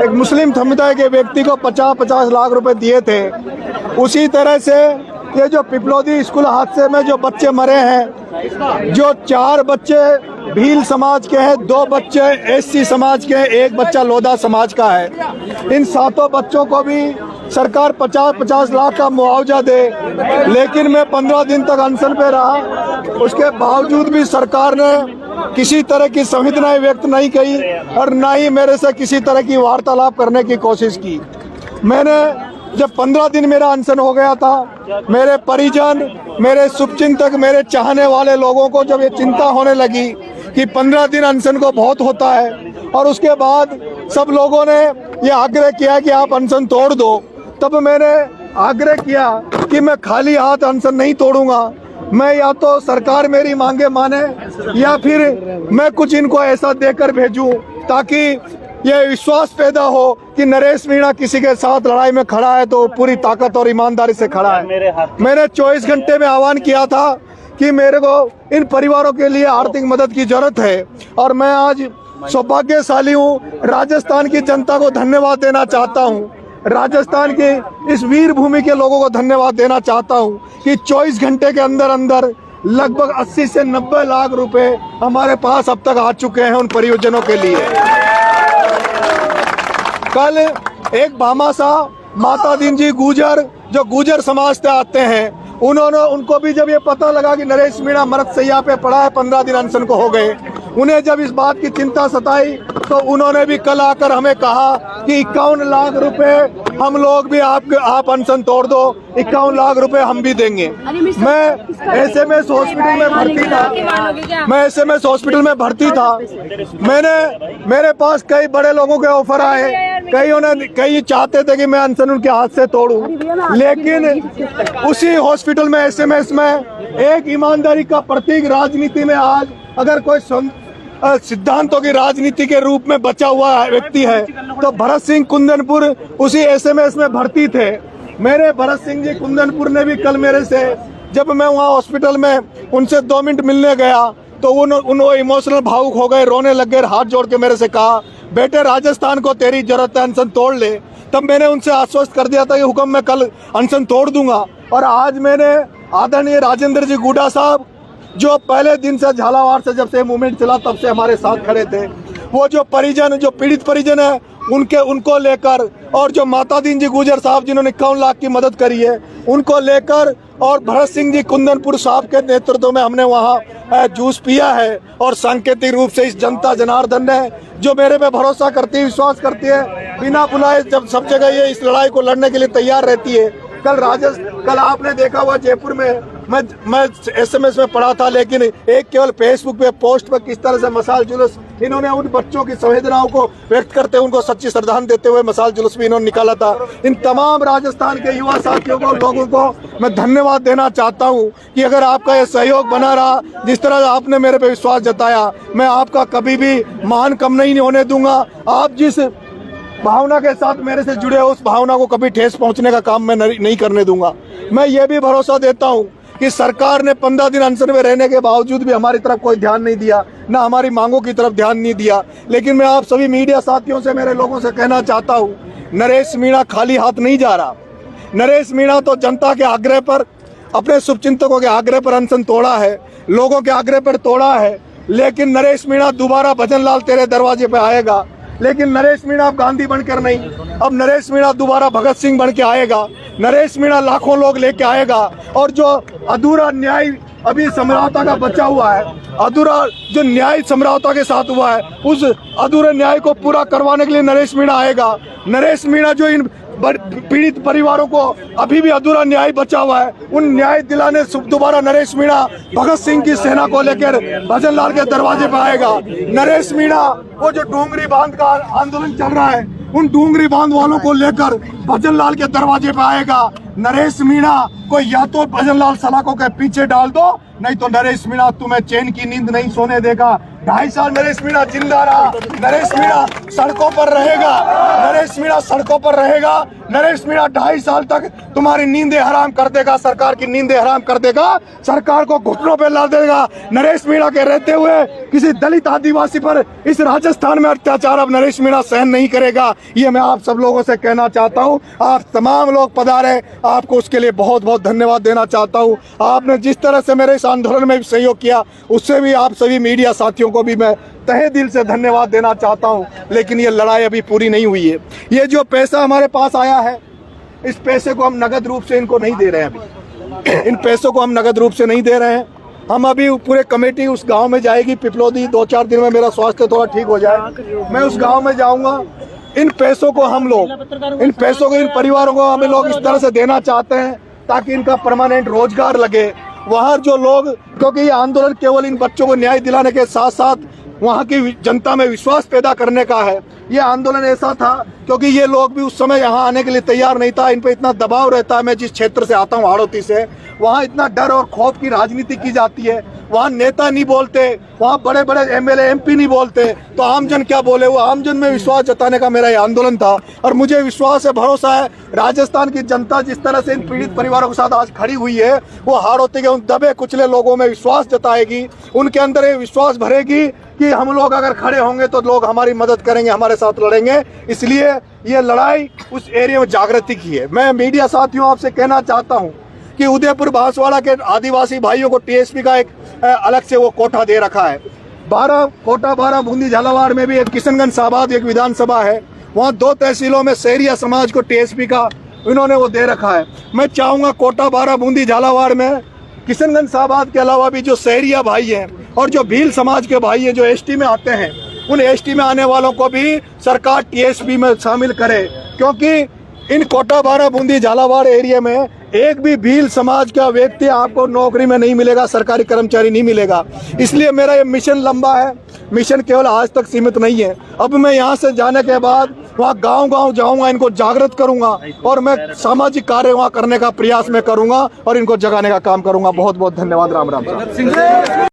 एक मुस्लिम समुदाय के व्यक्ति को 50-50 लाख रुपए दिए थे। उसी तरह से ये जो पिपलोदी स्कूल हादसे में जो बच्चे मरे हैं, जो 4 बच्चे भील समाज के हैं, 2 बच्चे एससी समाज के हैं, 1 बच्चा लोधा समाज का है। इन 7 बच्चों को भी सरकार 50-50 लाख का मुआवजा दे, लेकिन मैं 15 दिन तक अनशन पे रहा। उसके बावजूद भी सरकार ने किसी तरह की संवेदनाएं व्यक्त नहीं की और ना ही मेरे से किसी तरह की वार्तालाप करने की कोशिश की। मैंने जब 15 दिन मेरा अनशन हो गया था, मेरे परिजन, मेरे शुभचिंतक, मेरे चाहने वाले लोगों को जब ये चिंता होने लगी कि 15 दिन अनशन को बहुत होता है, और उसके बाद सब लोगों ने ये आग्रह किया कि आप अनशन तोड़ दो, तब मैंने आग्रह किया कि मैं खाली हाथ अनशन नहीं तोड़ूंगा। मैं या तो सरकार मेरी मांगे माने या फिर मैं कुछ इनको ऐसा देकर भेजूं ताकि ये विश्वास पैदा हो कि नरेश मीणा किसी के साथ लड़ाई में खड़ा है तो पूरी ताकत और ईमानदारी से खड़ा है। मैंने 24 घंटे में आह्वान किया था कि मेरे को इन परिवारों के लिए आर्थिक मदद की जरूरत है, और मैं आज सौभाग्यशाली हूँ। राजस्थान की जनता को धन्यवाद देना चाहता हूँ, राजस्थान के इस वीर भूमि के लोगों को धन्यवाद देना चाहता हूँ कि 24 घंटे के अंदर अंदर लगभग 80 से 90 लाख रुपए हमारे पास अब तक आ चुके हैं उन परियोजनों के लिए। कल एक भामाशाह माता दीन जी गुजर, जो गुजर समाज से आते हैं, उनको भी जब ये पता लगा कि नरेश मीणा मृत शैया पे पड़ा है, 15 दिन अनशन को हो गए, उन्हें जब इस बात की चिंता सताई तो उन्होंने भी कल आकर हमें कहा कि 51 लाख रुपए हम लोग भी आप अनशन तोड़ दो, 51 लाख रुपए हम भी देंगे। मैं एसएमएस हॉस्पिटल में भर्ती था। मेरे पास कई बड़े लोगों के ऑफर आए, कई चाहते थे कि मैं अनशन उनके हाथ से तोड़ूं, लेकिन उसी हॉस्पिटल में एसएमएस में एक ईमानदारी का प्रतीक राजनीति में आज अगर कोई सिद्धांतों की राजनीति के रूप में बचा हुआ व्यक्ति है तो भरत सिंह कुंदनपुर उसी एसएमएस में भर्ती थे। मेरे भरत सिंह जी कुंदनपुर ने भी कल मेरे से, जब मैं वहाँ हॉस्पिटल में उनसे 2 मिनट मिलने गया तो उन इमोशनल भावुक हो गए, रोने लग गए, हाथ जोड़ के मेरे से कहा, बेटे राजस्थान को तेरी जरूरत है, अनशन तोड़ ले। तब मैंने उनसे आश्वस्त कर दिया था कि हुक्म मैं कल अनशन तोड़ दूंगा। और आज मैंने आदरणीय राजेंद्र जी गुडा साहब, जो पहले दिन से झालावाड़ से जब से मूवमेंट चला तब से हमारे साथ खड़े थे, वो जो पीड़ित परिजन है उनको लेकर, और जो माता दीन जी गुजर साहब जिन्होंने 51 लाख की मदद करी है उनको लेकर, और भरत सिंह जी कुंदनपुर साहब के नेतृत्व में हमने वहाँ जूस पिया है। और सांकेतिक रूप से इस जनता जनार्दन ने जो मेरे पे भरोसा करती है, विश्वास करती है, बिना बुलाए जब सब जगह ये इस लड़ाई को लड़ने के लिए तैयार रहती है। कल आपने देखा हुआ जयपुर में मैं एसएमएस में पढ़ा था, लेकिन एक केवल फेसबुक पे पोस्ट पर किस तरह से मशाल जुलूस इन्होंने उन बच्चों की संवेदनाओं को व्यक्त करते हुए उनको सच्ची श्रद्धांजलि देते हुए मशाल जुलूस भी इन्होंने निकाला था। इन तमाम राजस्थान के युवा साथियों को, लोगों को मैं धन्यवाद देना चाहता हूं कि अगर आपका ये सहयोग बना रहा, जिस तरह आपने मेरे पे विश्वास जताया, मैं आपका कभी भी मान कम नहीं होने दूंगा। आप जिस भावना के साथ मेरे से जुड़े हो, उस भावना को कभी ठेस पहुंचने का काम मैं नहीं करने दूंगा। मैं ये भी भरोसा देता हूं कि सरकार ने 15 दिन अनशन में रहने के बावजूद भी हमारी तरफ कोई ध्यान नहीं दिया, ना हमारी मांगों की तरफ ध्यान नहीं दिया। लेकिन मैं आप सभी मीडिया साथियों से, मेरे लोगों से कहना चाहता हूं, नरेश मीणा खाली हाथ नहीं जा रहा। नरेश मीणा तो जनता के आग्रह पर, अपने शुभचिंतकों के आग्रह पर अनशन तोड़ा है, लोगों के आग्रह पर तोड़ा है। लेकिन नरेश मीणा दोबारा भजन लाल तेरे दरवाजे पे आएगा, लेकिन नरेश मीणा अब गांधी बनकर नहीं, अब नरेश मीणा दोबारा भगत सिंह बन के आएगा। नरेश मीणा लाखों लोग लेके आएगा, और जो अधूरा न्याय अभी समझौता का बचा हुआ है, अधूरा जो न्याय समझौता के साथ हुआ है, उस अधूरे न्याय को पूरा करवाने के लिए नरेश मीणा आएगा। नरेश मीणा जो इन पीड़ित परिवारों को अभी भी अधूरा न्याय बचा हुआ है, उन न्याय दिलाने दोबारा नरेश मीणा भगत सिंह की सेना को लेकर भजन लाल के दरवाजे पर आएगा। नरेश मीणा वो जो डूंगरी बांध का आंदोलन चल रहा है, उन डूंगरी बांध वालों को लेकर भजन लाल के दरवाजे पे आएगा। नरेश मीणा को या तो भजन लाल सलाखों के पीछे डाल दो, नहीं तो नरेश मीणा तुम्हें चैन की नींद नहीं सोने देगा। 2.5 साल नरेश मीणा जिंदा रहा, नरेश मीणा सड़कों पर रहेगा, नरेश मीणा सड़कों पर रहेगा। नरेश मीणा 2.5 साल तक तुम्हारी नींदें हराम कर देगा, सरकार की नींदें हराम कर देगा, सरकार को घुटनों पे ला देगा। नरेश मीणा के रहते हुए किसी दलित आदिवासी पर इस राजस्थान में अत्याचार अब नरेश मीणा सहन नहीं करेगा। ये मैं आप सब लोगों से कहना चाहता हूँ। आप तमाम लोग पधारे, आपको उसके लिए बहुत बहुत धन्यवाद देना चाहता हूँ। आपने जिस तरह से मेरे इस आंदोलन में सहयोग किया, उससे भी आप सभी मीडिया साथियों को भी मैं तहे दिल से धन्यवाद देना चाहता हूं। लेकिन ये लड़ाई अभी पूरी नहीं हुई है। ये जो पैसा हमारे पास आया है, इस पैसे को हम नगद रूप से इनको नहीं दे रहे हैं। अभी इन पैसों को हम नगद रूप से नहीं दे रहे हैं। हम अभी पूरे कमेटी उस गांव में जाएगी पिपलोदी। 2-4 दिन में मेरा स्वास्थ्य थोड़ा ठीक हो जाए, मैं उस गांव में जाऊंगा। इन पैसों को हम लोग, इन पैसों को इन परिवारों को हम लोग इस तरह से देना चाहते हैं ताकि इनका परमानेंट रोजगार लगे। वहाँ जो लोग, क्योंकि ये आंदोलन केवल इन बच्चों को न्याय दिलाने के साथ साथ वहाँ की जनता में विश्वास पैदा करने का है। ये आंदोलन ऐसा था क्योंकि ये लोग भी उस समय यहाँ आने के लिए तैयार नहीं था। इन पे इतना दबाव रहता है। मैं जिस क्षेत्र से आता हूँ, हाड़ौती से, वहाँ इतना डर और खौफ की राजनीति की जाती है। वहाँ नेता नहीं बोलते, वहाँ बड़े बड़े एमएलए एमपी नहीं बोलते, तो आमजन क्या बोले। वो आमजन में विश्वास जताने का मेरा ये आंदोलन था और मुझे विश्वास है, भरोसा है, राजस्थान की जनता जिस तरह से इन पीड़ित परिवारों के साथ आज खड़ी हुई है, वो हाड़ौती के उन दबे कुचले लोगों में विश्वास जताएगी। उनके अंदर ये विश्वास भरेगी कि हम लोग अगर खड़े होंगे तो लोग हमारी मदद करेंगे, हमारे साथ लड़ेंगे। इसलिए ये लड़ाई उस एरिया में जागृति की है। मैं मीडिया साथियों आपसे कहना चाहता हूँ कि उदयपुर बांसवाड़ा के आदिवासी भाइयों को टीएसपी का एक अलग से वो कोटा दे रखा है। 12 बूंदी झालावाड़ में भी एक किशनगंज साबाद एक विधानसभा है, वहाँ 2 तहसीलों में शहरिया समाज को टीएसपी का इन्होंने वो दे रखा है। मैं चाहूँगा कोटा 12 बूंदी झालावाड़ में किशनगंज साबाद के अलावा भी जो शहरिया भाई हैं और जो भील समाज के भाई हैं जो एसटी में आते हैं, उन एसटी में आने वालों को भी सरकार टीएसपी में शामिल करे। क्योंकि इन कोटा 12 बूंदी झालावाड़ एरिया में एक भी भील समाज का व्यक्ति आपको नौकरी में नहीं मिलेगा, सरकारी कर्मचारी नहीं मिलेगा। इसलिए मेरा ये मिशन लंबा है, मिशन केवल आज तक सीमित नहीं है। अब मैं यहाँ से जाने के बाद वहाँ गांव-गांव जाऊँगा, इनको जागृत करूँगा और मैं सामाजिक कार्य वहाँ करने का प्रयास मैं करूँगा और इनको जगाने का काम करूँगा। बहुत बहुत धन्यवाद। राम राम।